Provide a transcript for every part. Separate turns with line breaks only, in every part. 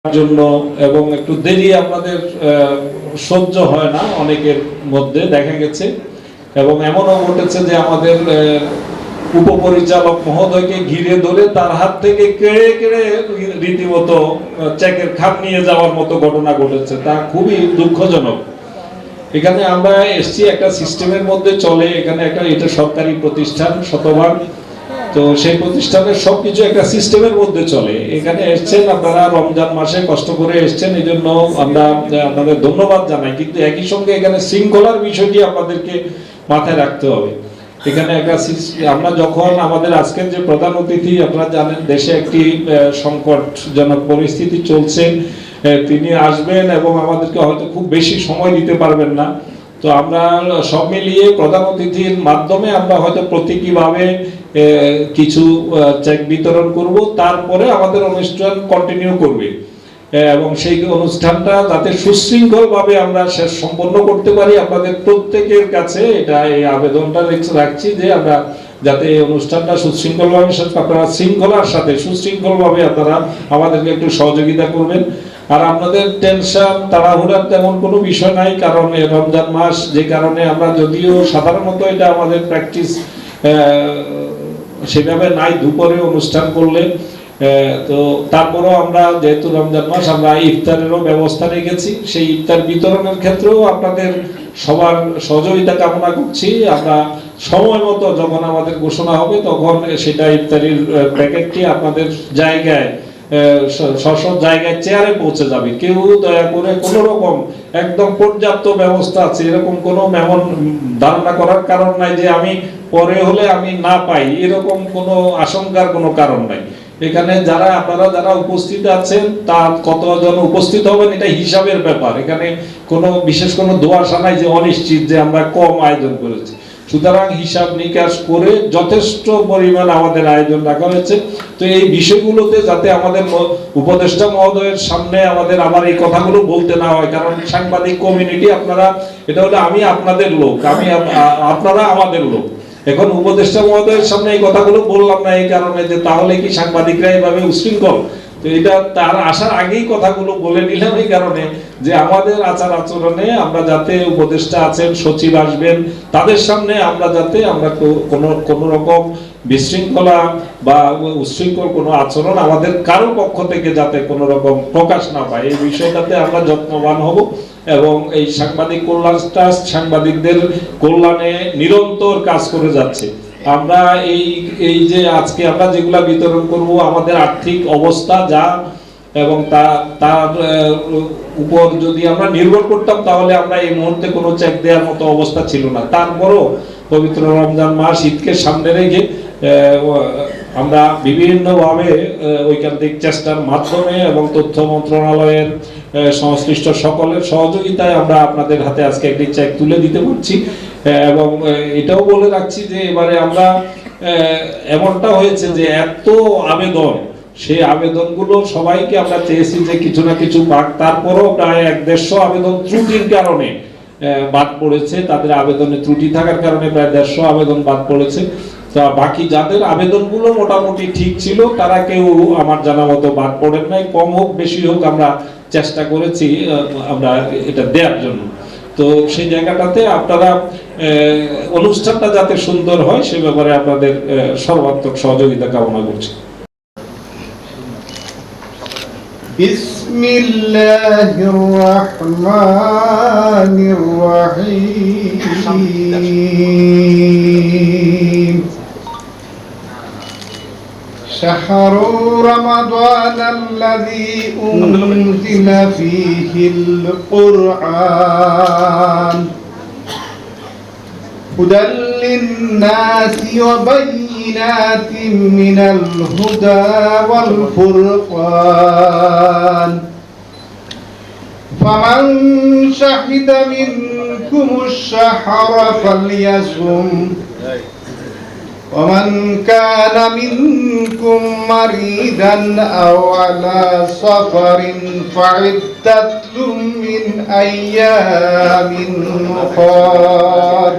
জন্য এবং একটু দেরি আপনাদের সহ্য হয় না অনেকের মধ্যে দেখা গেছে, এবং এমনও ঘটেছে যে আমাদের উপপরিচালক মহোদয়কে ঘিরে ধরে তার হাত থেকে কেড়ে কেড়ে রীতিমতো চেকের খাম নিয়ে যাওয়ার মতো ঘটনা ঘটেছে। তা খুবই দুঃখজনক। এখানে আমরা এসছি একটা সিস্টেমের মধ্যে চলে, এখানে এটা সরকারি প্রতিষ্ঠান শতভাগ, তো সেই প্রতিষ্ঠানের সবকিছু একটা সিস্টেমের মধ্যে চলে। এখানে এসছেন আপনারা রমজান মাসে কষ্ট করে এসছেন, এই জন্য আমরা আপনাদের ধন্যবাদ জানাই, কিন্তু একই সঙ্গে এখানে শৃঙ্খলার বিষয়টি আপনাদেরকে মাথায় রাখতে হবে। এখানে একটা আমরা যখন আমাদের আজকের যে প্রধান অতিথি, আপনারা জানেন দেশে একটি সংকটজনক পরিস্থিতি চলছে, তিনি আসবেন এবং আমাদেরকে হয়তো খুব বেশি সময় দিতে পারবেন না। তো আমরা সব মিলিয়ে প্রধান অতিথির মাধ্যমে আমরা হয়তো প্রতীকীভাবে কিছু চেক বিতরণ করব, তারপরে আমাদের অনুষ্ঠান কন্টিনিউ করবে এবং সেই অনুষ্ঠানটা যাতে সুশৃঙ্খলভাবে আমরা শেষ সম্পন্ন করতে পারি, আপনাদের প্রত্যেকের কাছে এটা এই আবেদনটা রাখছি যে আমরা যাতে এই অনুষ্ঠানটা সুশৃঙ্খলভাবে, আপনারা শৃঙ্খলার সাথে সুশৃঙ্খলভাবে আপনারা আমাদেরকে একটু সহযোগিতা করবেন। আর আপনাদের টেনশন তাড়াহুড়ার তেমন কোনো বিষয় নাই, কারণ রমজান মাস, যে কারণে আমরা যদিও সাধারণত এটা আমাদের প্র্যাকটিস সেভাবে নাই দুপুরে অনুষ্ঠান করলে, তো তারপরেও আমরা যেহেতু রমজান মাস, আমরা ইফতারেরও ব্যবস্থা রেখেছি। সেই ইফতার বিতরণের ক্ষেত্রেও আপনাদের সবার সহযোগিতা কামনা করছি। আমরা সময় মতো যখন আমাদের ঘোষণা হবে তখন সেটা ইফতারির প্যাকেটটি আপনাদের জায়গায় সব জায়গায় চেয়ারে পৌঁছে যাবে। কেউ দয়া করে কোনো রকম একদম পর্যাপ্ত ব্যবস্থা আছে এরকম কোনো এমন ধারণা করার কারণ নাই যে আমি পরে হলে আমি না পাই, এরকম কোনো আশঙ্কার কোনো কারণ নাই। এখানে আপনারা যারা উপস্থিত আছেন, তার কতজন উপস্থিত হবেন এটা হিসাবের ব্যাপার। এখানে কোনো বিশেষ কোনো দোয়াশা নাই যে অনিশ্চিত যে আমরা কম আয়োজন করেছি। সুতরাং হিসাব নিকাশ করে যথেষ্ট পরিমাণ আমাদের আয়োজন রাখা হয়েছে। তো এই বিষয়গুলোতে যাতে আমাদের উপদেষ্টা মহোদয়ের সামনে আমার এই কথাগুলো বলতে না হয়, কারণ সাংবাদিক কমিউনিটি আপনারা, এটা হলো আমি আপনাদের লোক, আপনারা আমাদের লোক। এখন উপদেষ্টা মহোদয়ের সামনে এই কথাগুলো বললাম না এই কারণে যে তাহলে কি সাংবাদিকরা এইভাবে উশৃঙ্খল, তো এটা তার আসার আগেই কথাগুলো বলে নিলাম এই কারণে যে আমাদের আচার আচরণে আমরা যাতে উপদেষ্টা আছেন, সচিব আসবেন, তাদের সামনে আমরা যাতে কোনো রকম বিশৃঙ্খলা বা উশৃঙ্খল কোনো আচরণ আমাদের কারো পক্ষ থেকে যাতে কোনো রকম প্রকাশ না পায়, এই বিষয়টাতে আমরা যত্নবান হব। এবং এই সাংবাদিক কল্যাণ ট্রাস্ট সাংবাদিকদের কল্যাণে নিরন্তর কাজ করে যাচ্ছে। আমরা এই যে আজকে আমরা যেগুলা বিতরণ করব, আমাদের আর্থিক অবস্থা যা এবং তার উপর যদি আমরা নির্ভর করতাম তাহলে আমরা এই মুহূর্তে কোনো চেক দেওয়ার মতো অবস্থা ছিল না। তারপরও পবিত্র রমজান মাস, ঈদকে সামনে রেখে আমরা বিভিন্নভাবে ঐকান্তিক চেষ্টার মাধ্যমে এবং তথ্য মন্ত্রণালয়ের সংশ্লিষ্ট সকলের সহযোগিতায় আমরা আপনাদের হাতে আজকে একটি চেক তুলে দিতে পারছি। এবং এটাও বলে রাখছি যে এবারে আমরা এমনটা হয়েছে যে এত আবেদন, সেই আবেদনগুলো সবাইকে আমরা চেয়েছি যে কিছু না কিছু পাক, তারপরও প্রায় 150 আবেদন ত্রুটির কারণে বাদ পড়েছে। তাদের আবেদনে ত্রুটি থাকার কারণে প্রায় 150 আবেদন বাদ পড়েছে। তা বাকি যাদের আবেদনগুলো মোটামুটি ঠিক ছিল তারা কেউ আমার জানা মতো বাদ পড়েন নাই। কম হোক বেশি হোক আমরা চেষ্টা করেছি আমরা এটা দেওয়ার জন্য। তো সেই জায়গাটাতে আপনারা অনুষ্ঠানটা যাতে সুন্দর হয় সে ব্যাপারে আপনাদের সর্বাত্মক সহযোগিতা কামনা করছি।
বিসমিল্লাহির রহমানির রহিম। شهر رمضان الذي أنزل فيه القرآن هدى للناس وبينات من الهدى والفرقان فمن شهد منكم الشهر فليصم ومن كان منكم مريضا أو على سفر فعدة من أيام أخر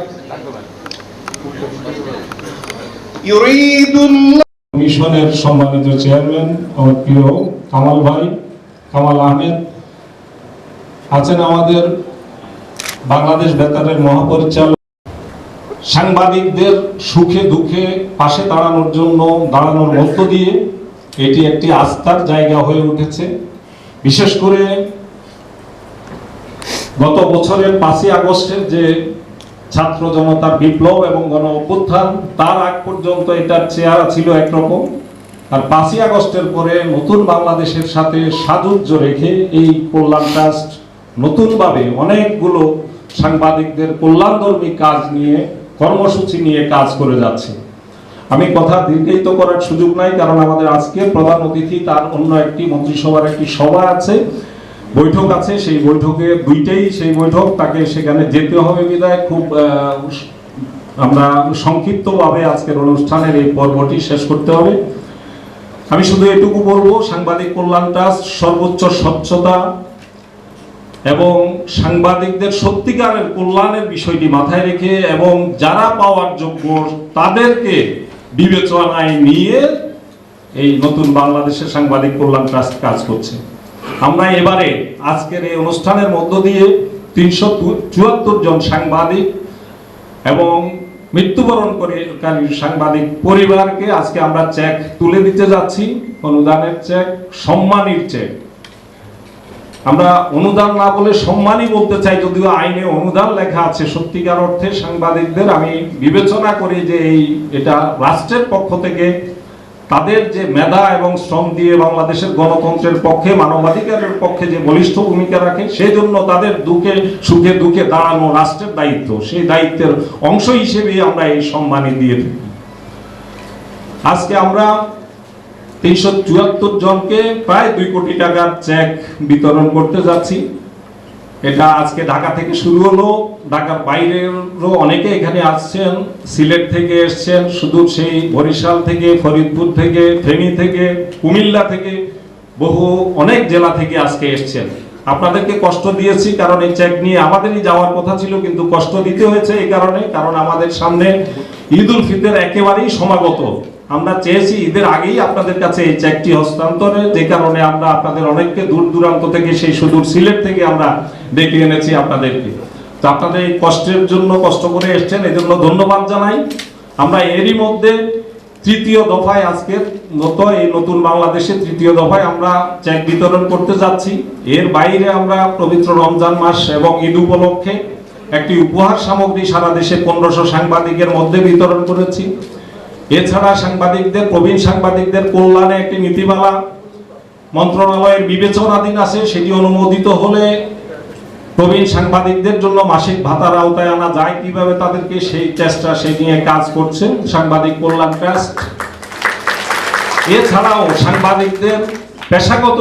يريد الله
মিশনের সম্মানিত চেয়ারম্যান আমার প্রিয় কামাল ভাই, কামাল আহমেদ, আছেন আমাদের বাংলাদেশ বেতারের মহাপরিচালক। সাংবাদিকদের সুখে দুঃখে পাশে দাঁড়ানোর মধ্য দিয়ে এটি একটি আস্থার জায়গা হয়ে উঠেছে। বিশেষ করে গত বছরের 5ই আগস্টের যে ছাত্র জনতার বিপ্লব এবং গণ অভ্যুত্থান, তার আগ পর্যন্ত এটার চেহারা ছিল একরকম, আর 5ই আগস্টের পরে নতুন বাংলাদেশের সাথে সাযুজ্য রেখে এই কল্যাণ ট্রাস্ট নতুনভাবে অনেকগুলো সাংবাদিকদের কল্যাণধর্মী কাজ নিয়ে, কর্মসূচি নিয়ে কাজ করে যাচ্ছে। আমি কথা দীর্ঘায়িত করার সুযোগ নাই, কারণ আমাদের আজকের প্রধান অতিথি, তার অন্য একটি মন্ত্রিসভার একটি সভা আছে, বৈঠক আছে, সেই বৈঠকে সেই বৈঠক, তাকে সেখানে যেতে হবে বিধায় খুব আমরা সংক্ষিপ্তভাবে আজকের অনুষ্ঠানের এই পর্বটি শেষ করতে হবে। আমি শুধু এটুকু বলবো, সাংবাদিক কল্যাণ ট্রাস্ট সর্বোচ্চ স্বচ্ছতা এবং সাংবাদিকদের সত্যিকারের কল্যাণের বিষয়টি মাথায় রেখে এবং যারা পাওয়ার যোগ্য তাদেরকে বিবেচনায় নিয়ে এই নতুন বাংলাদেশের সাংবাদিক কল্যাণ ট্রাস্ট কাজ করছে। আমরা এবারে আজকের এই অনুষ্ঠানের মধ্য দিয়ে 374 জন সাংবাদিক এবং মৃত্যুবরণকারী সাংবাদিক পরিবারকে আজকে আমরা চেক তুলে দিতে যাচ্ছি, অনুদানের চেক, সম্মানীর চেক। আমরা অনুদান না বলে সম্মানই বলতে চাই, যদিও আইনে অনুদান লেখা আছে। সত্যিকার অর্থে সাংবাদিকদের আমি বিবেচনা করি যে এটা রাষ্ট্রের পক্ষ থেকে তাদের যে মেধা এবং শ্রম দিয়ে বাংলাদেশের গণতন্ত্রের পক্ষে, মানবাধিকারের পক্ষে যে বলিষ্ঠ ভূমিকা রাখে, সেই জন্য তাদের সুখে দুঃখে দাঁড়ানো রাষ্ট্রের দায়িত্ব। সেই দায়িত্বের অংশ হিসেবে আমরা এই সম্মানই দিয়ে থাকি। আজকে আমরা 374 জনকে প্রায় 2 কোটি টাকার চেক বিতরণ করতে যাচ্ছি। এটা আজকে ঢাকা থেকে শুরু হলো, ঢাকার বাইরেরও অনেকে এখানে আসছেন, সিলেট থেকে এসছেন, সুদূর সেই বরিশাল থেকে, ফরিদপুর থেকে, ফেনী থেকে, কুমিল্লা থেকে, অনেক জেলা থেকে আজকে এসছেন। আপনাদেরকে কষ্ট দিয়েছি, কারণ এই চেক নিয়ে আমাদেরই যাওয়ার কথা ছিল, কিন্তু কষ্ট দিতে হয়েছে এই কারণ আমাদের সামনে ঈদ উল ফিতর একেবারেই সমাগত। আমরা চেয়েছি ঈদের আগেই আপনাদের কাছে এই চেকটি হস্তান্তরে, যে কারণে আমরা আপনাদের অনেককে দূর দূরান্ত থেকে, সেই সুদূর সিলেট থেকে আমরা ডেকে এনেছি আপনাদেরকে। তো আপনাদের এই কষ্টের জন্য, কষ্ট করে এসছেন, এই জন্য ধন্যবাদ জানাই। আমরা এরই মধ্যে 3য় দফায়, আজকের এই নতুন বাংলাদেশে 3য় দফায় আমরা চেক বিতরণ করতে যাচ্ছি। এর বাইরে আমরা পবিত্র রমজান মাস এবং ঈদ উপলক্ষে একটি উপহার সামগ্রী সারা দেশে 1500 সাংবাদিকের মধ্যে বিতরণ করেছি। এছাড়া প্রবীণ সাংবাদিকদের কল্যাণে একটি নীতিমালা মন্ত্রণালয়ের বিবেচনাধীন আছে, সেটি অনুমোদিত হলে প্রবীণ সাংবাদিকদের জন্য মাসিক ভাতার আওতায় আনা যায় কিভাবে তাদেরকে, সেই নিয়ে কাজ করছে সাংবাদিক কল্যাণ ট্রাস্ট। এছাড়াও সাংবাদিকদের পেশাগত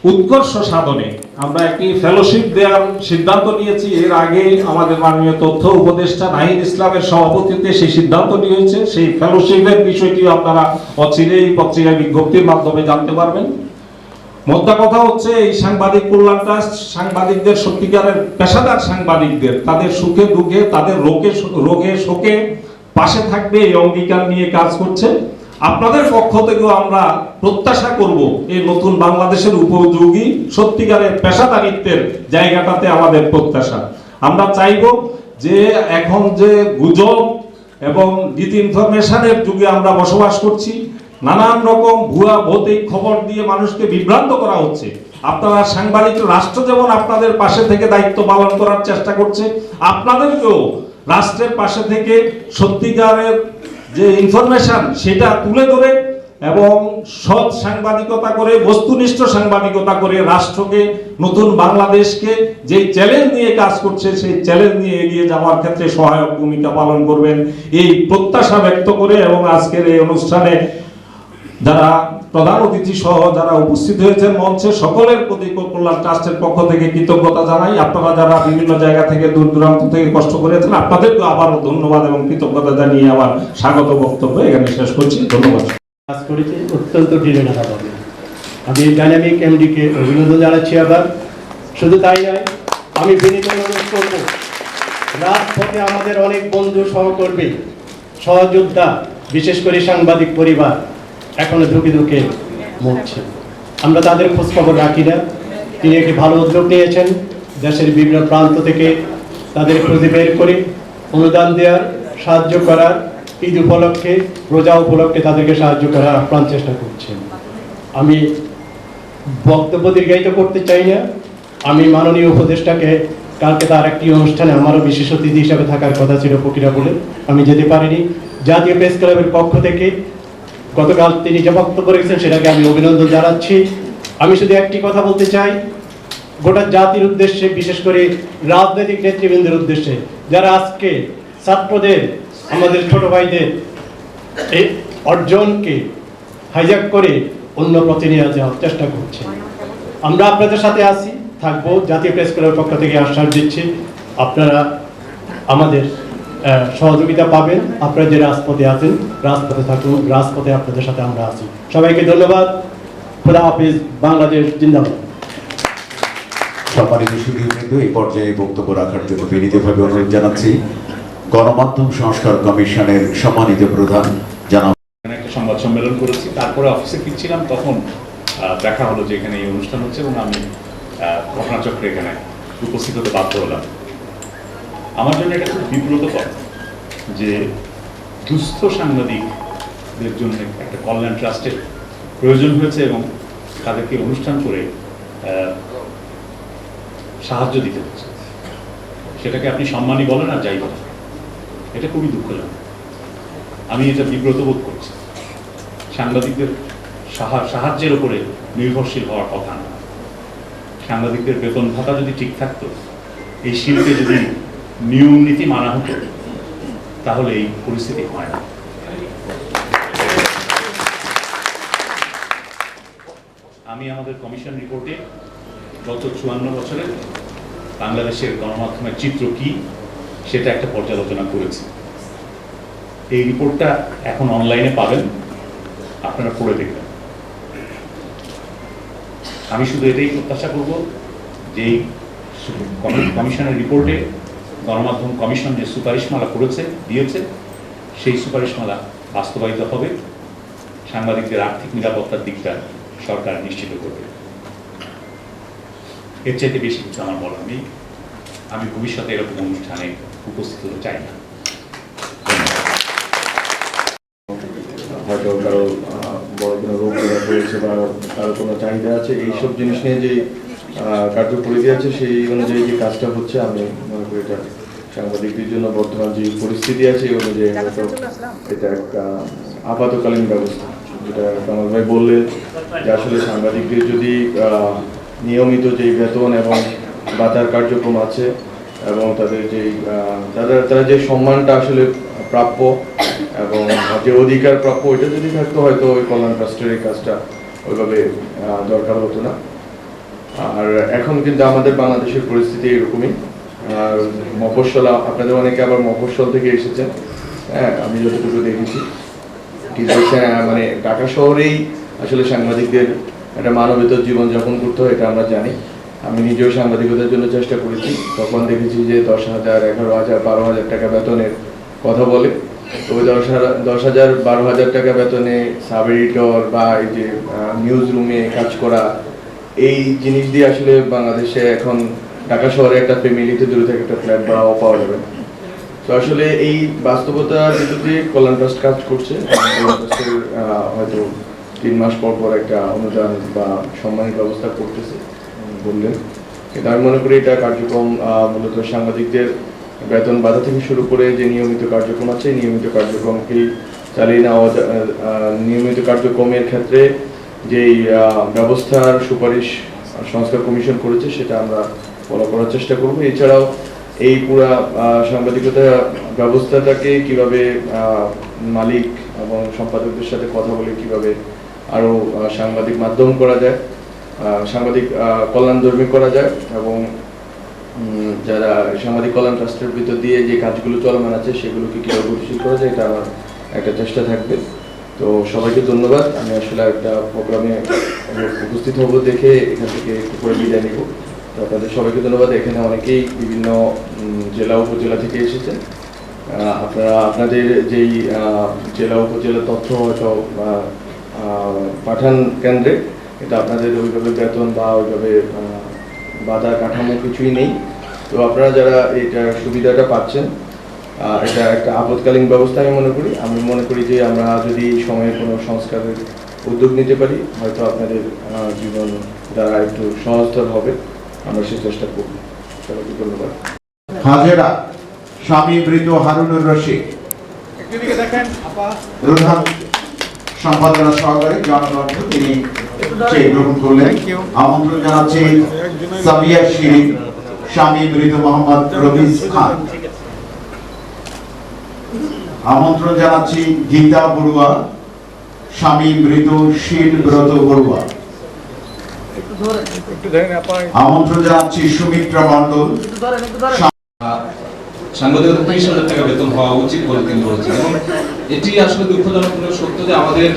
উৎকর্ষ সাধনে আমরা একটি ফেলোশিপ দেওয়ার সিদ্ধান্ত নিয়েছি। এর আগে আমাদের মাননীয় তথ্য উপদেষ্টা নাহিদ ইসলামের সভাপতিত্বে সেই সিদ্ধান্ত নিয়েছে। সেই ফেলোশিপের বিষয়টি আপনারা অচিরেই পত্রিকায় বিজ্ঞপ্তির মাধ্যমে জানতে পারবেন। মোদ্দা কথা হচ্ছে, এই সাংবাদিক কল্যাণ ট্রাস্ট সাংবাদিকদের, সত্যিকারের পেশাদার সাংবাদিকদের, তাদের সুখে দুঃখে, তাদের রোগে শোকে পাশে থাকবে এই অঙ্গীকার নিয়ে কাজ করছে। আপনাদের পক্ষ থেকেও আমরা প্রত্যাশা করব এই নতুন বাংলাদেশের উপযোগী সত্যিকারের পেশাদারিত্বের জায়গাটাতে আমাদের প্রত্যাশা। আমরা চাইব যে এখন যে গুজব এবং ডিসইনফরমেশনের যুগে আমরা বসবাস করছি, নানান রকম ভুয়া ভৌতিক খবর দিয়ে মানুষকে বিভ্রান্ত করা হচ্ছে। আপনারা সাংবাদিক, রাষ্ট্র যেমন আপনাদের পাশে থেকে দায়িত্ব পালন করার চেষ্টা করছে, আপনাদেরকেও রাষ্ট্রের পাশে থেকে সত্যিকারের যে ইনফরমেশন সেটা তুলে ধরে এবং সৎ সাংবাদিকতা করে, বস্তুনিষ্ঠ সাংবাদিকতা করে রাষ্ট্রকে, নতুন বাংলাদেশকে যে চ্যালেঞ্জ নিয়ে কাজ করছে, সেই চ্যালেঞ্জ নিয়ে এগিয়ে যাওয়ার ক্ষেত্রে সহায়ক ভূমিকা পালন করবেন, এই প্রত্যাশা ব্যক্ত করে এবং আজকের এই অনুষ্ঠানে যারা প্রধান অতিথি সহ যারা উপস্থিত হয়েছেন মঞ্চে, সকলের প্রতি কল্যাণ ট্রাস্টের পক্ষ থেকে কৃতজ্ঞতা জানাই। আপনারা যারা বিভিন্ন জায়গা থেকে, দূর দূরান্ত থেকে কষ্ট করেছেন, আপনাদেরকে আবারও ধন্যবাদ এবং কৃতজ্ঞতা জানিয়ে আমার স্বাগত বক্তব্য এখানে শেষ করছি। ধন্যবাদ।
কাজ করেছে অত্যন্ত দৃঢ়ভাবে। আমি ডাইনামিক এমডিকে অভিনন্দন জানাচ্ছি। আবার শুধু তাই নয়, আমি বিনীত অনুরোধ করব, রাজপথে আমাদের অনেক বন্ধু, সহকর্মী, সহযোদ্ধা, বিশেষ করে সাংবাদিক পরিবার এখনো ধুকে ধুকে মরছে। আমরা তাদের খোঁজখবর রাখি না। তিনি একটি ভালো উদ্যোগ নিয়েছেন, দেশের বিভিন্ন প্রান্ত থেকে তাদের খুঁজে বের করে অনুদান দেওয়ার, সাহায্য করার, ঈদ উপলক্ষে, রোজা উপলক্ষে তাদেরকে সাহায্য করার আপ্রাণ চেষ্টা করছেন। আমি বক্তব্য দীর্ঘায়িত করতে চাই না। আমি মাননীয় উপদেষ্টাকে, কালকে তার একটি অনুষ্ঠানে আমারও বিশেষ অতিথি হিসাবে থাকার কথা ছিল ফকিরা বলে, আমি যেতে পারিনি। জাতীয় প্রেস ক্লাবের পক্ষ থেকে গতকাল তিনি যে বক্তব্য রেখেছেন সেটাকে আমি অভিনন্দন জানাচ্ছি। আমি শুধু একটি কথা বলতে চাই, গোটা জাতির উদ্দেশ্যে, বিশেষ করে রাজনৈতিক নেতৃবৃন্দের উদ্দেশ্যে, যারা আজকে ছাত্রদের, আমাদের ছোট ভাইদের এই অর্জনকে হাইজ্যাক করে অন্য পথে নিয়ে যাওয়ার চেষ্টা করছে। আমরা আপনাদের সাথে আছি, থাকবো। জাতীয় প্রেস ক্লাবের পক্ষ থেকে আশ্বাস দিচ্ছি, আপনারা আমাদের সহযোগিতা পাবেন। আপনারা যে রাজপথে আছেন, রাজপথে থাকুন, রাজপথে আপনাদের সাথে আমরা আছি। সবাইকে ধন্যবাদ। খোদা হাফিজ। বাংলাদেশ জিন্দাবাদ।
সম্মানিত সুধীবৃন্দ, এই পর্যায়ে বক্তব্য রাখার জন্য বিনীতভাবে অনুরোধ জানাচ্ছি গণমাধ্যম সংস্কার কমিশনের সম্মানিত প্রধান জনাব।
একটা সংবাদ সম্মেলন করেছি, তারপরে অফিসে ফিরছিলাম, তখন দেখা হলো যে এখানে এই অনুষ্ঠান হচ্ছে এবং আমি ঘটনাচক্রে এখানে উপস্থিত হতে বাধ্য হলাম। আমার জন্য এটা খুব বিব্রতকর যে দুস্থ সাংবাদিকদের জন্য একটা কল্যাণ ট্রাস্টের প্রয়োজন হয়েছে এবং তাদেরকে অনুষ্ঠান করে সাহায্য দিতে হচ্ছে। সেটাকে আপনি সম্মানই বলেন আর যাই বলেন, এটা খুবই দুঃখজনক। আমি এটা বিব্রত বোধ করছি। সাংবাদিকদের সাহায্যের উপরে নির্ভরশীল হওয়ার কথা না। সাংবাদিকদের বেতন ভাতা যদি ঠিক থাকতো, এই শিল্পে যদি নিয়ম নীতি মানা হতো, তাহলে এই পরিস্থিতি হয় না। আমি আমাদের কমিশন রিপোর্টে গত 54 বছরে বাংলাদেশের গণমাধ্যমের চিত্র কি সেটা একটা পর্যালোচনা করেছি। এই রিপোর্টটা এখন অনলাইনে পাবেন, আপনারা পড়ে দেখবেন। আমি শুধু এটাই প্রত্যাশা করব যে এই কমিশনের রিপোর্টে গণমাধ্যম কমিশন যে সুপারিশমালা দিয়েছে, সেই সুপারিশমালা বাস্তবায়িত হবে। সাংবাদিকদের আর্থিক নিরাপত্তার দিকটা সরকার নিশ্চিত করবে। এর চাইতে বেশি কিছু আমার বলার নেই। আমি ভবিষ্যতে এরকম অনুষ্ঠানে উপস্থিত হতে চাই না।
হয়তো কারো বড় কোনো রোগ দেখা হয়েছে বা কারো কোনো চাহিদা আছে, এইসব জিনিস নিয়ে যে কার্যপরিধি আছে সেই অনুযায়ী যে কাজটা হচ্ছে, আমি মনে করি এটা সাংবাদিকদের জন্য বর্তমান যে পরিস্থিতি আছে এই অনুযায়ী হয়তো এটা একটা আপাতকালীন ব্যবস্থা। যেটা কামাল ভাই বললেন যে আসলে সাংবাদিকদের যদি নিয়মিত যেই বেতন এবং ভাতার কার্যক্রম আছে এবং তাদের যেই তারা যে সম্মানটা আসলে প্রাপ্য এবং যে অধিকার প্রাপ্য, ওইটা যদি থাকতো হয়তো ওই কল্যাণ ট্রাস্টের এই কাজটা ওইভাবে দরকার হতো না। আর এখন কিন্তু আমাদের বাংলাদেশের পরিস্থিতি এরকমই। আর মফস্বল, আপনাদের অনেকে আবার মফস্বল থেকে এসেছেন, হ্যাঁ, আমি যতটুকু দেখেছি মানে ঢাকা শহরেই আসলে সাংবাদিকদের একটা মানবিত জীবনযাপন করতে হয়, এটা আমরা জানি। আমি নিজেও সাংবাদিকতার জন্য চেষ্টা করেছি, তখন দেখেছি যে 10,000, 11,000, 12,000 টাকা বেতনের কথা বলে। তো ওই 10,000, 12,000 টাকা বেতনে সাব এডিটর বা এই যে নিউজ রুমে কাজ করা, এই জিনিস দিয়ে আসলে বাংলাদেশে এখন ঢাকা শহরে একটা ফ্যামিলিতে দূরে থেকে একটা ফ্ল্যাট ভাড়াও পাওয়া যাবে। তো আসলে এই বাস্তবতার বিরুদ্ধে কল্যাণ ট্রাস্ট কাজ করছে। কল্যাণ ট্রাস্টের হয়তো 3 মাস পর পর একটা অনুদান বা সম্মানিত ব্যবস্থা করতেছে বললেন, কিন্তু আমি মনে করি এটা কার্যক্রম মূলত সাংবাদিকদের বেতন বাধা থেকে শুরু করে যে নিয়মিত কার্যক্রম আছে, নিয়মিত কার্যক্রমকেই চালিয়ে নেওয়া। নিয়মিত কার্যক্রমের ক্ষেত্রে যেই ব্যবস্থার সুপারিশ সংস্কার কমিশন করেছে সেটা আমরা ফলো করার চেষ্টা করব। এছাড়াও এই পুরা সাংবাদিকতা ব্যবস্থাটাকে কিভাবে মালিক এবং সম্পাদকদের সাথে কথা বলে কিভাবে আরও সাংবাদিক মাধ্যম করা যায়, সাংবাদিক কল্যাণধর্মী করা যায় এবং যারা সাংবাদিক কল্যাণ ট্রাস্টের ভিতর দিয়ে যে কাজগুলো চলমান আছে সেগুলোকে কীভাবে গতিশীল করা যায়, এটা আমার একটা চেষ্টা থাকবে। তো সবাইকে ধন্যবাদ। আমি আসলে একটা প্রোগ্রামে উপস্থিত হব দেখে এখান থেকে একটু করে বিদায় নিব। তো আপনাদের সবাইকে ধন্যবাদ। এখানে অনেকেই বিভিন্ন জেলা উপজেলা থেকে এসেছেন। আপনারা আপনাদের যেই জেলা উপজেলা তথ্য হয়তো পাঠান কেন্দ্রে, কিন্তু আপনাদের ওইভাবে বেতন বা ওইভাবে বাধা কাঠামো কিছুই নেই। তো আপনারা যারা এইটার সুবিধাটা পাচ্ছেন, এটা একটা আপৎকালীন ব্যবস্থা আমি মনে করি যে আমরা যদি এই সময়ে কোনো সংস্কারের উদ্যোগ নিতে পারি, হয়তো আপনাদের জীবন দ্বারা একটু সহজতর হবে। আমরা সেই চেষ্টা করব। সবাইকে ধন্যবাদ।
হাজেরা স্বামী মৃত হারুনুর রশিদ, প্রধান সম্পাদনা সহকারী জনগণ, তিনি চেক গ্রহণ করলেন। আমন্ত্রণ জানাচ্ছি সাবিয়া শিরিন স্বামী মৃত মোহাম্মদ রবিজ খান। আমন্ত্রণ জানাচ্ছি গীতা বড়ুয়া স্বামী মৃত শীলব্রত বড়ুয়া। আমন্ত্রণ জানাচ্ছি সুমিত্রা মণ্ডল।
সাংবাদিকতা ৩০,০০০ টাকা বেতন হওয়া উচিত বলে তিনি বলেছেন, এবং এটি আসলে দুঃখজনক সত্য যে আমাদের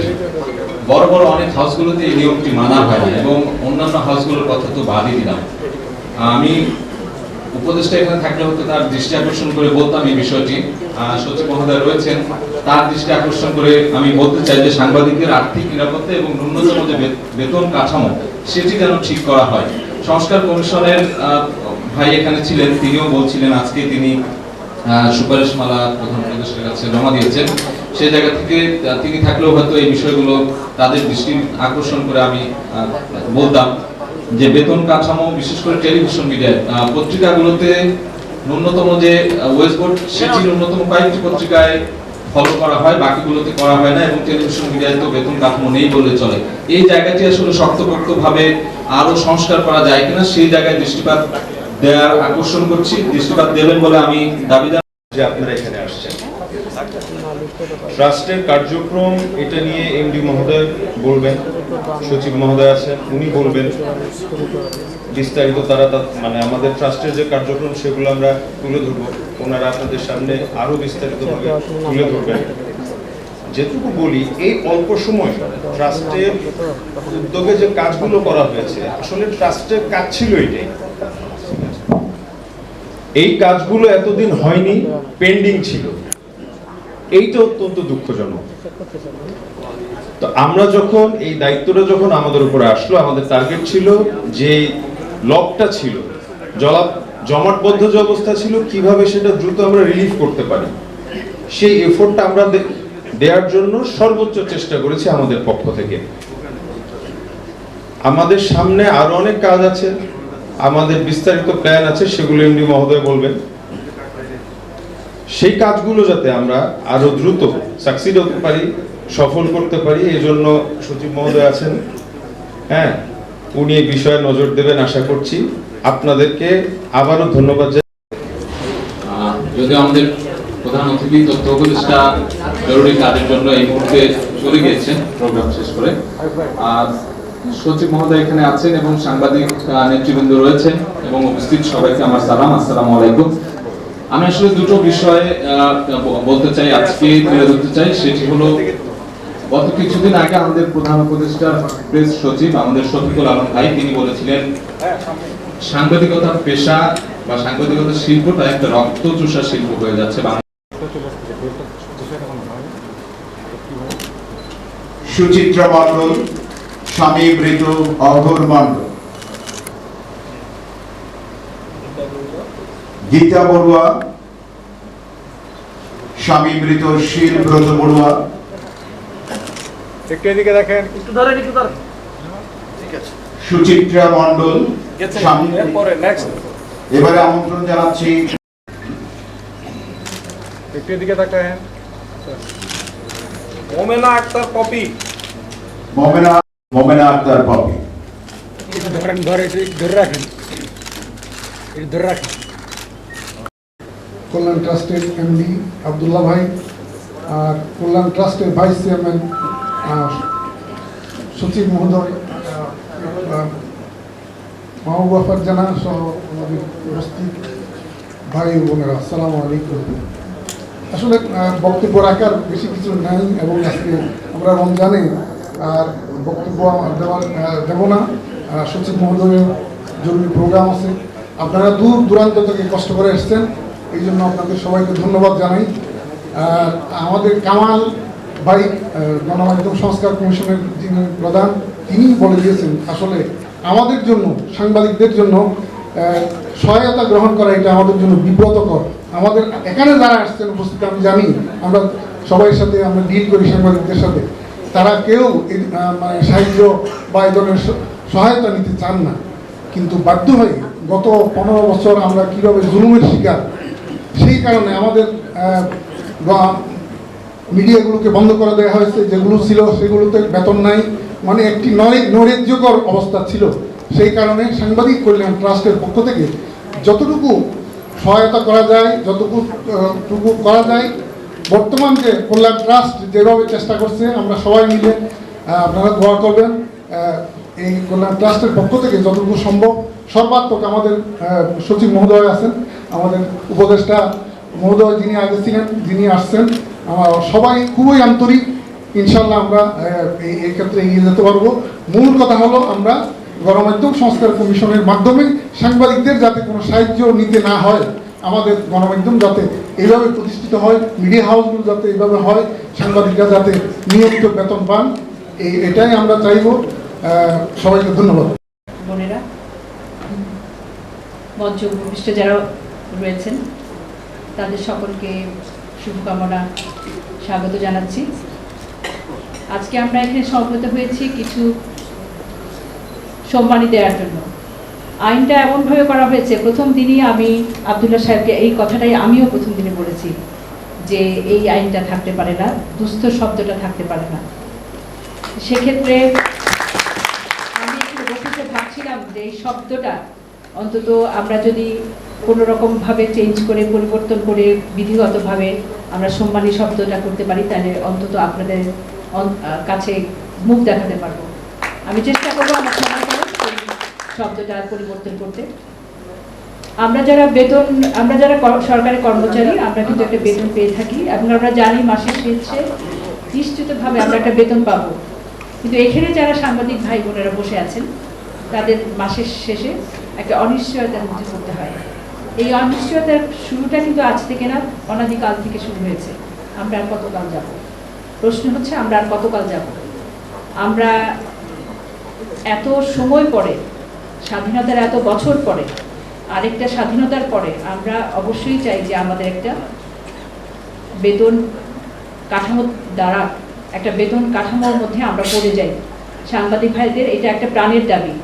বড় বড় অনেক হাউসগুলোতে এই নিয়মটি মানা হয় না, এবং অন্যান্য হাউসগুলোর কথা তো বাদই দিলাম। আমি উপদেষ্টা এখানে থাকলে হয়তো তার দৃষ্টি আকর্ষণ করে বলতাম এই বিষয়টি। সচিব মহোদয় রয়েছেন, তার দৃষ্টি আকর্ষণ করে আমি বলতে চাই যে সাংবাদিকদের আর্থিক নিরাপত্তা এবং ন্যূনতম যে বেতন কাঠামো সেটি যেন ঠিক করা হয়। সংস্কার কমিশনের ভাই এখানে ছিলেন, তিনিও বলছিলেন আজকে তিনি সুপারিশমালা প্রধান উপদেষ্টার কাছে জমা দিয়েছেন। সেই জায়গা থেকে তিনি থাকলেও হয়তো এই বিষয়গুলো তাদের দৃষ্টি আকর্ষণ করে আমি বলতাম যে বেতন কাঠামো, বিশেষ করে টেলিভিশন মিডিয়ায় পত্রিকাগুলোতে ন্যূনতম যে ওয়েজ বোর্ড, সেটি ন্যূনতম কয়েকটি পত্রিকায় ফলো করা হয়, বাকিগুলোতে করা হয় না, এবং টেলিভিশন মিডিয়ায় তো বেতন কাঠামো নেই বলে চলে। এই জায়গাটি আসলে শক্তপোক্তভাবে আরো সংস্কার করা যায় কিনা সেই জায়গায় দৃষ্টিপাত দেওয়ার আকর্ষণ করছি। দৃষ্টিপাত দেবেন বলে আমি দাবি জানাই
যে আপনারা এখানে আসছেন। ট্রাস্টের কার্যক্রম এটা নিয়ে এমডি মহোদয় বলবেন, সচিব মহোদয় আছেন, উনি বলবেন বিস্তারিত। তারা মানে আমাদের ট্রাস্টের যে কার্যক্রম সেগুলো আমরা তুলে ধরবো, ওনারা আপনাদের সামনে আরো বিস্তারিতভাবে তুলে ধরবেন। যেটুকু বলি, এই অল্প সময় ট্রাস্টের উদ্যোগে যে কাজগুলো করা হয়েছে, আসলে ট্রাস্টের কাজ ছিল এটাই। এই কাজগুলো এতদিন হয়নি, পেন্ডিং ছিল। এইটা অত্যন্ত দুঃখজনক। তো আমরা যখন এই দায়িত্বটা যখন আমাদের উপরে আসলো, আমাদের টার্গেট ছিল যে লকটা ছিল, জমাটবদ্ধ যে অবস্থা ছিল, কিভাবে সেটা দ্রুত আমরা রিলিফ করতে পারি, সেই এফোর্টটা আমরা দেওয়ার জন্য সর্বোচ্চ চেষ্টা করেছি আমাদের পক্ষ থেকে। আমাদের সামনে আরো অনেক কাজ আছে, আমাদের বিস্তারিত প্ল্যান আছে, সেগুলো এমডি মহোদয় বলবেন। সেই কাজগুলো যাতে আমরা আরো দ্রুত সাকসিড হতে পারি, সফল করতে পারি, এজন্য সচিব মহোদয় আছেন, হ্যাঁ, উনি এই বিষয়ে নজর দেবেন আশা করছি। আপনাদেরকে আবারও ধন্যবাদ জানাই।
যদি আমাদের প্রধান অতিথি তথ্য উপদেষ্টা জরুরি কাজের জন্য এই মুহূর্তে চলে গিয়েছেন প্রোগ্রাম শেষ করে, আর সচিব মহোদয় এখানে আছেন এবং সাংবাদিক নেতৃবৃন্দ রয়েছেন, এবং উপস্থিত সবাইকে আমার সালাম, আসসালামু আলাইকুম। আমি আসলে দুটো বিষয়ে বলতে চাই, আজকে তুলে ধরতে চাই। সেটি হলো, গত কিছুদিন আগে আমাদের প্রধান উপদেষ্টা প্রেস সচিব আমাদের শফিকুল আলম ভাই, তিনি বলেছিলেন সাংবাদিকতা পেশা বা সাংবাদিকতা শিল্পটা একটা রক্তচোষা শিল্প হয়ে যাচ্ছে।
সুচিত্রা মণ্ডল স্বামী মৃত অঘোর মণ্ডল। গীতা বড়ুয়া স্বামী মৃত শীলব্রত বড়ুয়া।
একটু এদিকে দেখেন, একটু ধরেন,
সুচিত্রা মণ্ডল স্বামী। এবারে আমন্ত্রণ জানাচ্ছি,
একটু এদিকে দেখেন, মোমেনা আক্তার পপি।
মোমেনা আক্তার পপি।
কল্যাণ ট্রাস্টের এমডি আব্দুল্লাহ ভাই, আর কল্যাণ ট্রাস্টের ভাইস চেয়ারম্যান সচিব মহোদয়, মাহবুব আফার জানা সহ আমাদের উপস্থিত ভাই বোনেরা, আসসালামু আলাইকুম। আসলে বক্তব্য রাখার বেশি কিছু নাই, এবং আজকে আমরা রমজানে আর বক্তব্য দেব না। সচিব মহোদয়ের জরুরি প্রোগ্রাম আছে, আপনারা দূর দূরান্ত থেকে কষ্ট করে এসছেন, এই জন্য আপনাদের সবাইকে ধন্যবাদ জানাই। আমাদের কামাল ভাই, গণমাধ্যম সংস্কার কমিশনের যিনি প্রধান, তিনি বলে দিয়েছেন আসলে আমাদের জন্য সাংবাদিকদের জন্য সহায়তা গ্রহণ করা এটা আমাদের জন্য বিব্রতকর। আমাদের এখানে যারা আসছেন উপস্থিত, আমি জানি আমরা সবাই সাথে আমরা ডিল করি সাংবাদিকদের সাথে, তারা কেউ মানে সাহায্য বা এই ধরনের সহায়তা নিতে চান না, কিন্তু বাধ্য হয়ে গত 15 বছর আমরা কীভাবে জুলুমের শিকার, সেই কারণে আমাদের মিডিয়াগুলোকে বন্ধ করে দেওয়া হয়েছে। যেগুলো ছিল সেগুলোতে বেতন নাই, মানে একটি নৈরাজ্যকর অবস্থা ছিল। সেই কারণে সাংবাদিক কল্যাণ ট্রাস্টের পক্ষ থেকে যতটুকু সহায়তা করা যায়, যতটুকু করা যায়, বর্তমান যে কল্যাণ ট্রাস্ট যেভাবে চেষ্টা করছে, আমরা সবাই মিলে আপনারা দোয়া করবেন। এই কল্যাণ ট্রাস্টের পক্ষ থেকে যতটুকু সম্ভব সর্বাত্মক, আমাদের সচিব মহোদয় আছেন, আমাদের উপদেষ্টা মহোদয় যিনি আগে ছিলেন, যিনি আসছেন, সবাই খুবই আন্তরিক। ইনশাল্লাহ আমরা এই ক্ষেত্রে এগিয়ে যেতে পারবো। মূল কথা হলো আমরা গণমাধ্যম সংস্কার কমিশনের মাধ্যমে সাংবাদিকদের যাতে কোনো সাহায্য নিতে না হয়, আমাদের গণমাধ্যম যাতে এইভাবে প্রতিষ্ঠিত হয়, মিডিয়া হাউসগুলো যাতে এইভাবে হয়, সাংবাদিকরা যাতে নিয়মিত বেতন পান, এটাই আমরা চাইব। সবাইকে ধন্যবাদ।
বোনেরা, মঞ্চ উপবিষ্ট যারা রয়েছেন তাদের সকলকে শুভকামনা, স্বাগত জানাচ্ছি। আজকে আমরা এখানে সমবেত হয়েছি কিছু সম্মানী দেওয়ার জন্য। আইনটা এমনভাবে করা হয়েছে, প্রথম দিনই আমি আব্দুল্লাহ সাহেবকে এই কথাটাই আমিও প্রথম দিনে বলেছি যে এই আইনটা থাকতে পারে না, দুস্থ শব্দটা থাকতে পারে না। সেক্ষেত্রে আমি একটু বসে ভাবছিলাম যে এই শব্দটা অন্তত আমরা যদি কোনো রকমভাবে চেঞ্জ করে, পরিবর্তন করে, বিধিগতভাবে আমরা সম্মানী শব্দটা করতে পারি, তাহলে অন্তত আপনাদের কাছে মুখ দেখাতে পারবো। আমি চেষ্টা করবো আমার সময় শব্দটা পরিবর্তন করতে। আমরা যারা সরকারি কর্মচারী, আমরা কিন্তু একটা বেতন পেয়ে থাকি এবং আমরা জানি মাসের শেষে নিশ্চিতভাবে আমরা একটা বেতন পাবো। কিন্তু এখানে যারা সাংবাদিক ভাই বোনেরা বসে আছেন, তাদের মাসের শেষে একটা অনিশ্চয়তার মধ্যে পড়তে হয়। এই অনিশ্চয়তার শুরুটা কিন্তু আজ থেকে না, অনাদিকাল থেকে শুরু হয়েছে। আমরা আর কতকাল যাব? প্রশ্ন হচ্ছে আমরা আর কতকাল যাব? আমরা এত সময় পরে, স্বাধীনতার এত বছর পরে, আরেকটা স্বাধীনতার পরে আমরা অবশ্যই চাই যে আমাদের একটা বেতন কাঠামো দ্বারা, একটা বেতন কাঠামোর মধ্যে আমরা পড়ে যাই। সাংবাদিক ভাইদের এটা একটা প্রাণের দাবি।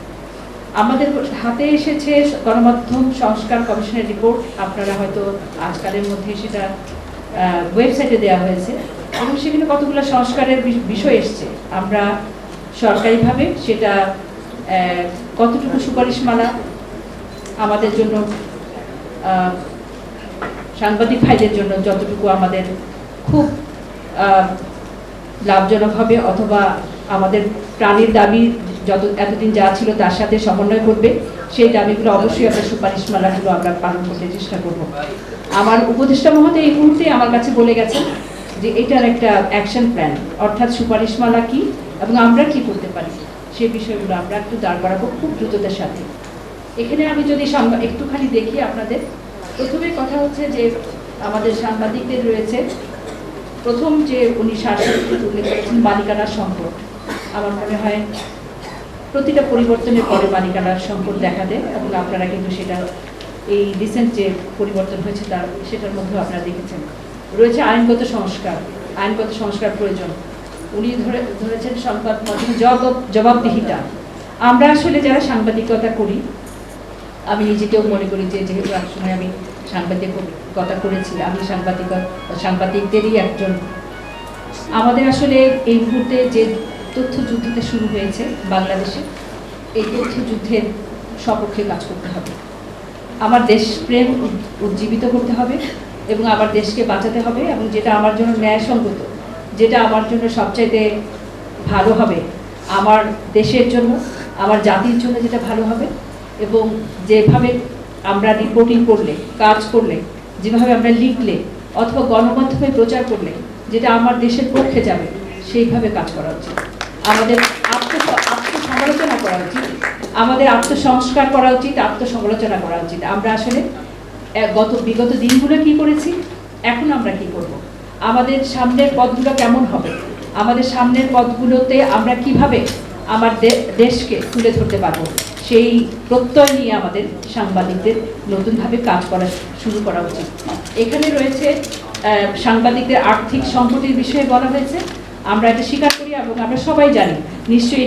আমাদের হাতে এসেছে গণমাধ্যম সংস্কার কমিশনের রিপোর্ট, আপনারা হয়তো আজকালের মধ্যে সেটা ওয়েবসাইটে দেওয়া হয়েছে এবং সেখানে কতগুলো সংস্কারের বিষয় এসছে। আমরা সরকারিভাবে সেটা কতটুকু সুপারিশমালা আমাদের জন্য, সাংবাদিক ভাইদের জন্য যতটুকু আমাদের খুব লাভজনক হবে, অথবা আমাদের প্রাণীর দাবি এতদিন যা ছিল তার সাথে সমন্বয় করবে, সেই দাবিগুলো অবশ্যই আমরা সুপারিশমালাগুলো আমরা পালন করতে চেষ্টা করব। আমার উপদেষ্টা মহোদয় এই মুহূর্তে আমার কাছে বলে গেছেন যে এটার একটা অ্যাকশন প্ল্যান, অর্থাৎ সুপারিশমালা কি এবং আমরা কি করতে পারি, সেই বিষয়গুলো আমরা একটু দাঁড় করাবো খুব দ্রুততার সাথে। এখানে আমি যদি একটুখানি দেখি আপনাদের, প্রথমে কথা হচ্ছে যে আমাদের সাংবাদিকদের রয়েছে, প্রথম যে উনি স্বার্থে উল্লেখ করেছেন মালিকানার সংকট। আমার মনে হয় প্রতিটা পরিবর্তনের পরে মালিকানার সংকট দেখা দেয় এবং আপনারা কিন্তু সেটা এই রিসেন্ট যে পরিবর্তন হয়েছে সেটার মধ্যেও আপনারা দেখেছেন। রয়েছে আইনগত সংস্কার প্রয়োজন। উনি ধরেছেন সংবাদ মাধ্যমে জবাবদিহিতা। আমরা আসলে যারা সাংবাদিকতা করি, আমি নিজেকেও মনে করি যে যেহেতু একসময় আমি সাংবাদিকতা করেছি, আমি সাংবাদিকদেরই একজন। আমাদের আসলে এই মুহূর্তে যে তথ্য যুদ্ধটা শুরু হয়েছে বাংলাদেশে, এই তথ্য যুদ্ধের সপক্ষে কাজ করতে হবে। আমার দেশপ্রেম উজ্জীবিত করতে হবে এবং আমার দেশকে বাঁচাতে হবে, এবং যেটা আমার জন্য ন্যায়সঙ্গত, যেটা আমার জন্য সবচাইতে ভালো হবে, আমার দেশের জন্য, আমার জাতির জন্য যেটা ভালো হবে, এবং যেভাবে আমরা রিপোর্টিং করলে, কাজ করলে, যেভাবে আমরা লিখলে অথবা গণমাধ্যমে প্রচার করলে যেটা আমার দেশের পক্ষে যাবে, সেইভাবে কাজ করা উচিত। আমাদের আত্মসমালোচনা করা উচিত, আমাদের আত্মসংস্কার করা উচিত, আত্মসমালোচনা করা উচিত। আমরা আসলে বিগত দিনগুলো কি করেছি, এখন আমরা কি করব, আমাদের সামনের পথগুলো কেমন হবে, আমাদের সামনের পথগুলোতে আমরা কিভাবে আমার দেশকে তুলে ধরতে পারবো, সেই প্রত্যয় নিয়ে আমাদের সাংবাদিকদের নতুনভাবে কাজ করা শুরু করা উচিত। এখানে রয়েছে সাংবাদিকদের আর্থিক সংকটের বিষয়ে বলা হয়েছে, আমরা এটা স্বীকার করি এবং আমরা সবাই জানি নিশ্চয়ই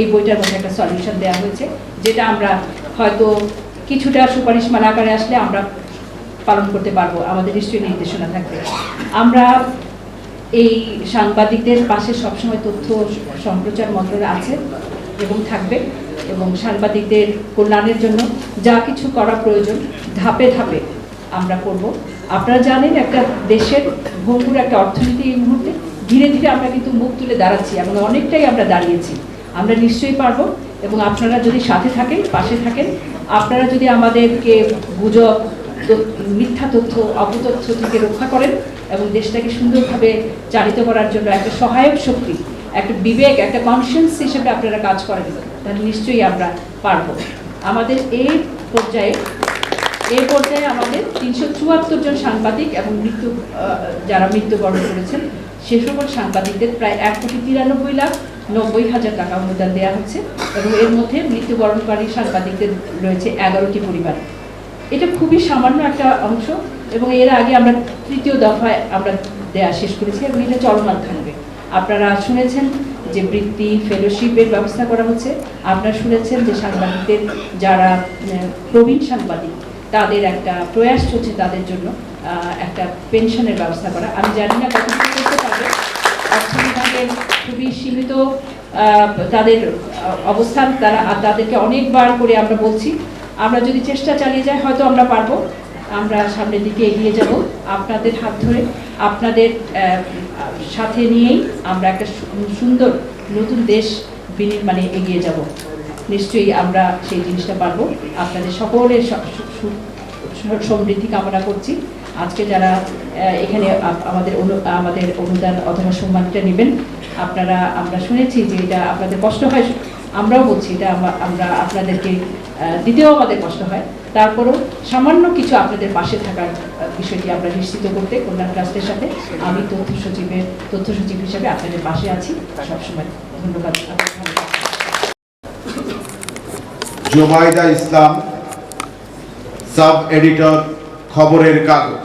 এই বইটার মধ্যে একটা সলিউশন দেওয়া হয়েছে, যেটা আমরা হয়তো কিছুটা সুপারিশমালা আকারে আসলে আমরা পালন করতে পারবো, আমাদের নিশ্চয়ই নির্দেশনা থাকবে। আমরা এই সাংবাদিকদের পাশে সবসময় তথ্য সম্প্রচার মন্ত্রণালয় আছে এবং থাকবে, এবং সাংবাদিকদের কল্যাণের জন্য যা কিছু করা প্রয়োজন ধাপে ধাপে আমরা করব। আপনারা জানেন একটা দেশের ভঙ্গুর একটা অর্থনীতি এই মুহূর্তে ধীরে ধীরে আমরা কিন্তু মুখ তুলে দাঁড়াচ্ছি এবং অনেকটাই আমরা দাঁড়িয়েছি, আমরা নিশ্চয়ই পারবো। এবং আপনারা যদি সাথে থাকেন, পাশে থাকেন, আপনারা যদি আমাদেরকে গুজব, মিথ্যা তথ্য, অপতথ্য থেকে রক্ষা করেন এবং দেশটাকে সুন্দরভাবে চালিত করার জন্য একটা সহায়ক শক্তি, একটা বিবেক, একটা কনসিয়েন্স হিসেবে আপনারা কাজ করেন, তাহলে নিশ্চয়ই আমরা পারবো। আমাদের এই পর্যায়ে আমাদের 374 জন সাংবাদিক এবং যারা মৃত্যুবরণ করেছেন সে সকল সাংবাদিকদের প্রায় 1,93,90,000 টাকা অনুদান দেওয়া হচ্ছে, এবং এর মধ্যে মৃত্যুবরণকারী সাংবাদিকদের রয়েছে 11টি পরিবার। এটা খুবই সামান্য একটা অংশ, এবং এর আগে আমরা 3য় দফায় আমরা দেয়া শেষ করেছি এবং এটা চলমান থাকবে। আপনারা শুনেছেন যে বৃত্তি, ফেলোশিপের ব্যবস্থা করা হচ্ছে, আপনারা শুনেছেন যে সাংবাদিকদের যারা প্রবীণ সাংবাদিক তাদের একটা প্রয়াস চলছে তাদের জন্য একটা পেনশনের ব্যবস্থা করা। আমি জানি না কতটুকু করতে পারবে, অর্থ বিভাগের খুবই সীমিত তাদের অবস্থান, তাদেরকে অনেকবার করে আমরা বলছি, আমরা যদি চেষ্টা চালিয়ে যাই হয়তো আমরা পারবো, আমরা সামনের দিকে এগিয়ে যাব আপনাদের হাত ধরে, আপনাদের সাথে নিয়েই আমরা একটা সুন্দর নতুন দেশ বিনির্মাণে এগিয়ে যাব। নিশ্চয়ই আমরা সেই জিনিসটা পারবো। আপনাদের সকলের সমৃদ্ধি কামনা করছি। আজকে যারা এখানে আমাদের অনুদান অথবা সম্মানটা নেবেন, আমরা শুনেছি যে এটা আপনাদের কষ্ট হয়, আমরাও বলছি এটা আমরা আপনাদেরকে দিতেও আমাদের কষ্ট হয়, তারপরেও সামান্য কিছু আপনাদের পাশে থাকার বিষয়টি আমরা নিশ্চিত করতে কল্যাণ ট্রাস্টের সাথে আমি তথ্য সচিব হিসেবে আপনাদের পাশে আছি সবসময়। ধন্যবাদ।
জোবাইদা ইসলাম, সাব এডিটর, খবরের কাগজ।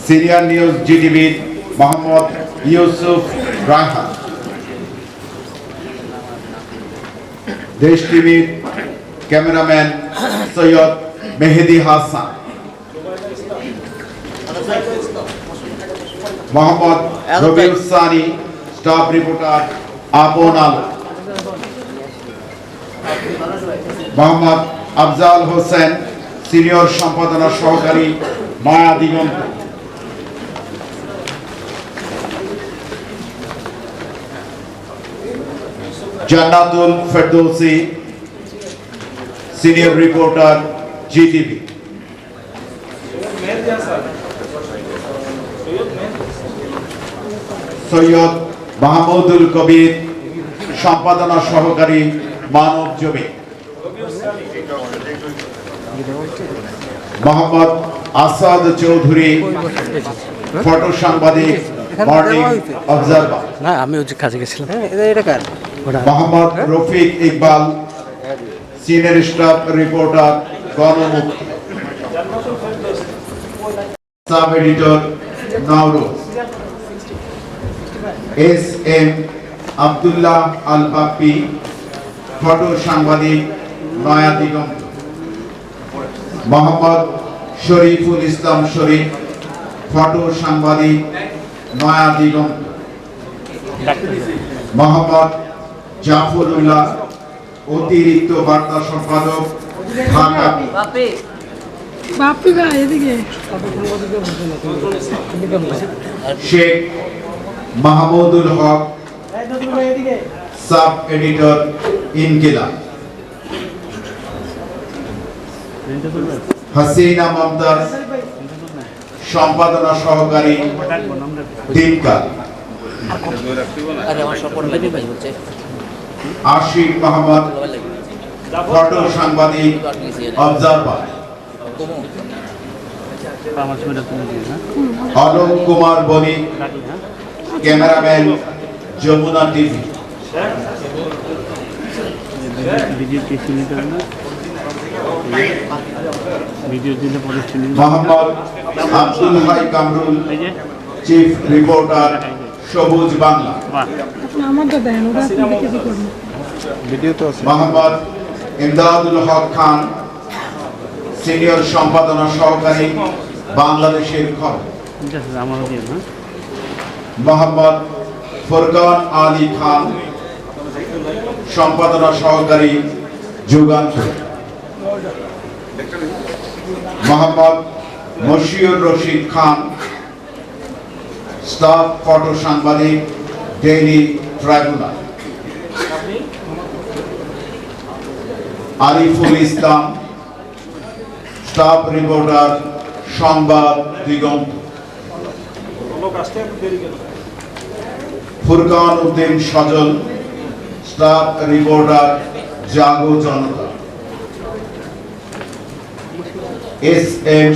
Senior news GTV Mohammad Yusuf Raihan. Desh টিভির cameraman Syed Mehedi Hasan. Mohammad Rabiul Sunny, staff reporter, Apon Alo. Mohammad Afzal Hossain, senior সম্পাদনা সহকারী, Maya Diganta. Jannatul Ferdousi, senior reporter, GTV. Syed Mahmudul Kabir, সম্পাদনা সহকারী, মানব জমি। মোহাম্মদ আসাদ চৌধুরী, ফটো সাংবাদিক, মর্নিং অবজারভার।
না আমি ওই কাজে গেছিলাম।
Mohammad Rafiq Iqbal, senior staff reporter, Ganamukti. Sub editor Nowroz. S M Abdullah Al Bappi, photo সাংবাদিক, নয়া দিগন্ত। মোহাম্মদ শরীফুল ইসলাম শরীফ, ফটো সাংবাদিক, নয়া দিগন্ত। মোহাম্মদ জাফরুল্লাহ, অতিরিক্ত বার্তা সম্পাদক, ঢাকা। Sheikh Mahmudul Haque, sub editor, Inqilab. হাসিনা মমতাজ, সম্পাদনা সহকারী, দিনকাল। আশিক মোহাম্মদ, ফটো সাংবাদিক, Observer. Alok Kumar Banik, cameraman, Jamuna TV. Mohammad Abdul Hai Kamrul, chief reporter, Sabuj Bangla. Mohammad Imdadul Haque Khan, senior সম্পাদনা সহকারী, বাংলাদেশের খবর। মোহাম্মদ ফুরকান আলী খান, সম্পাদনা সহকারী, যুগান্তর। মোহাম্মদ মশিউর রশিদ খান, স্টাফ ফটো সাংবাদিক, Daily Tribunal. Ariful Islam, staff reporter, Sangbad Diganta. Furkan Uddin Sajal, staff reporter, Jago Janata. S M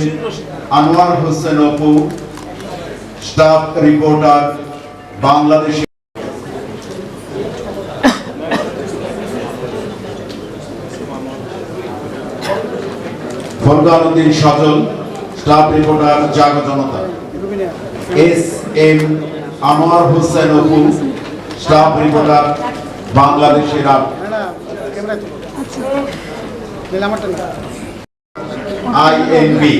Anwar Hossain Apu, staff reporter, Bangladesh. Furkan Uddin Sajal, staff reporter, Jago Janata. S M Anwar Hossain Apu, staff reporter, বাংলাদেশের আইএনবি।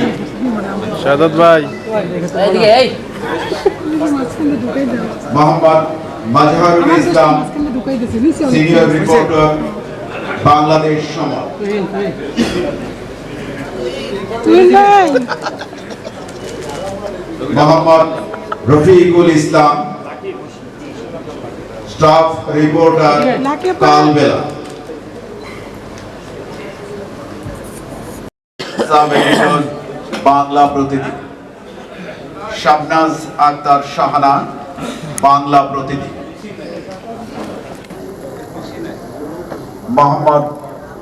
শাহাদাত ভাই,
Mohammad Mazharul Islam, senior reporter, Bangladesh Somoy. Mohammad Rafiqul Islam, staff reporter, Kalbela. Bangla প্রতিনিধি শাবনাজ আক্তার শাহানা, বাংলা প্রতিনিধি। মোহাম্মদ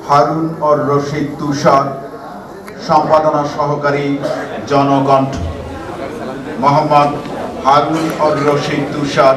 হারুন और রশিদ তুষার, সম্পাদনা সহকারী, জনকণ্ঠ। মোহাম্মদ হারুন और রশিদ তুষার,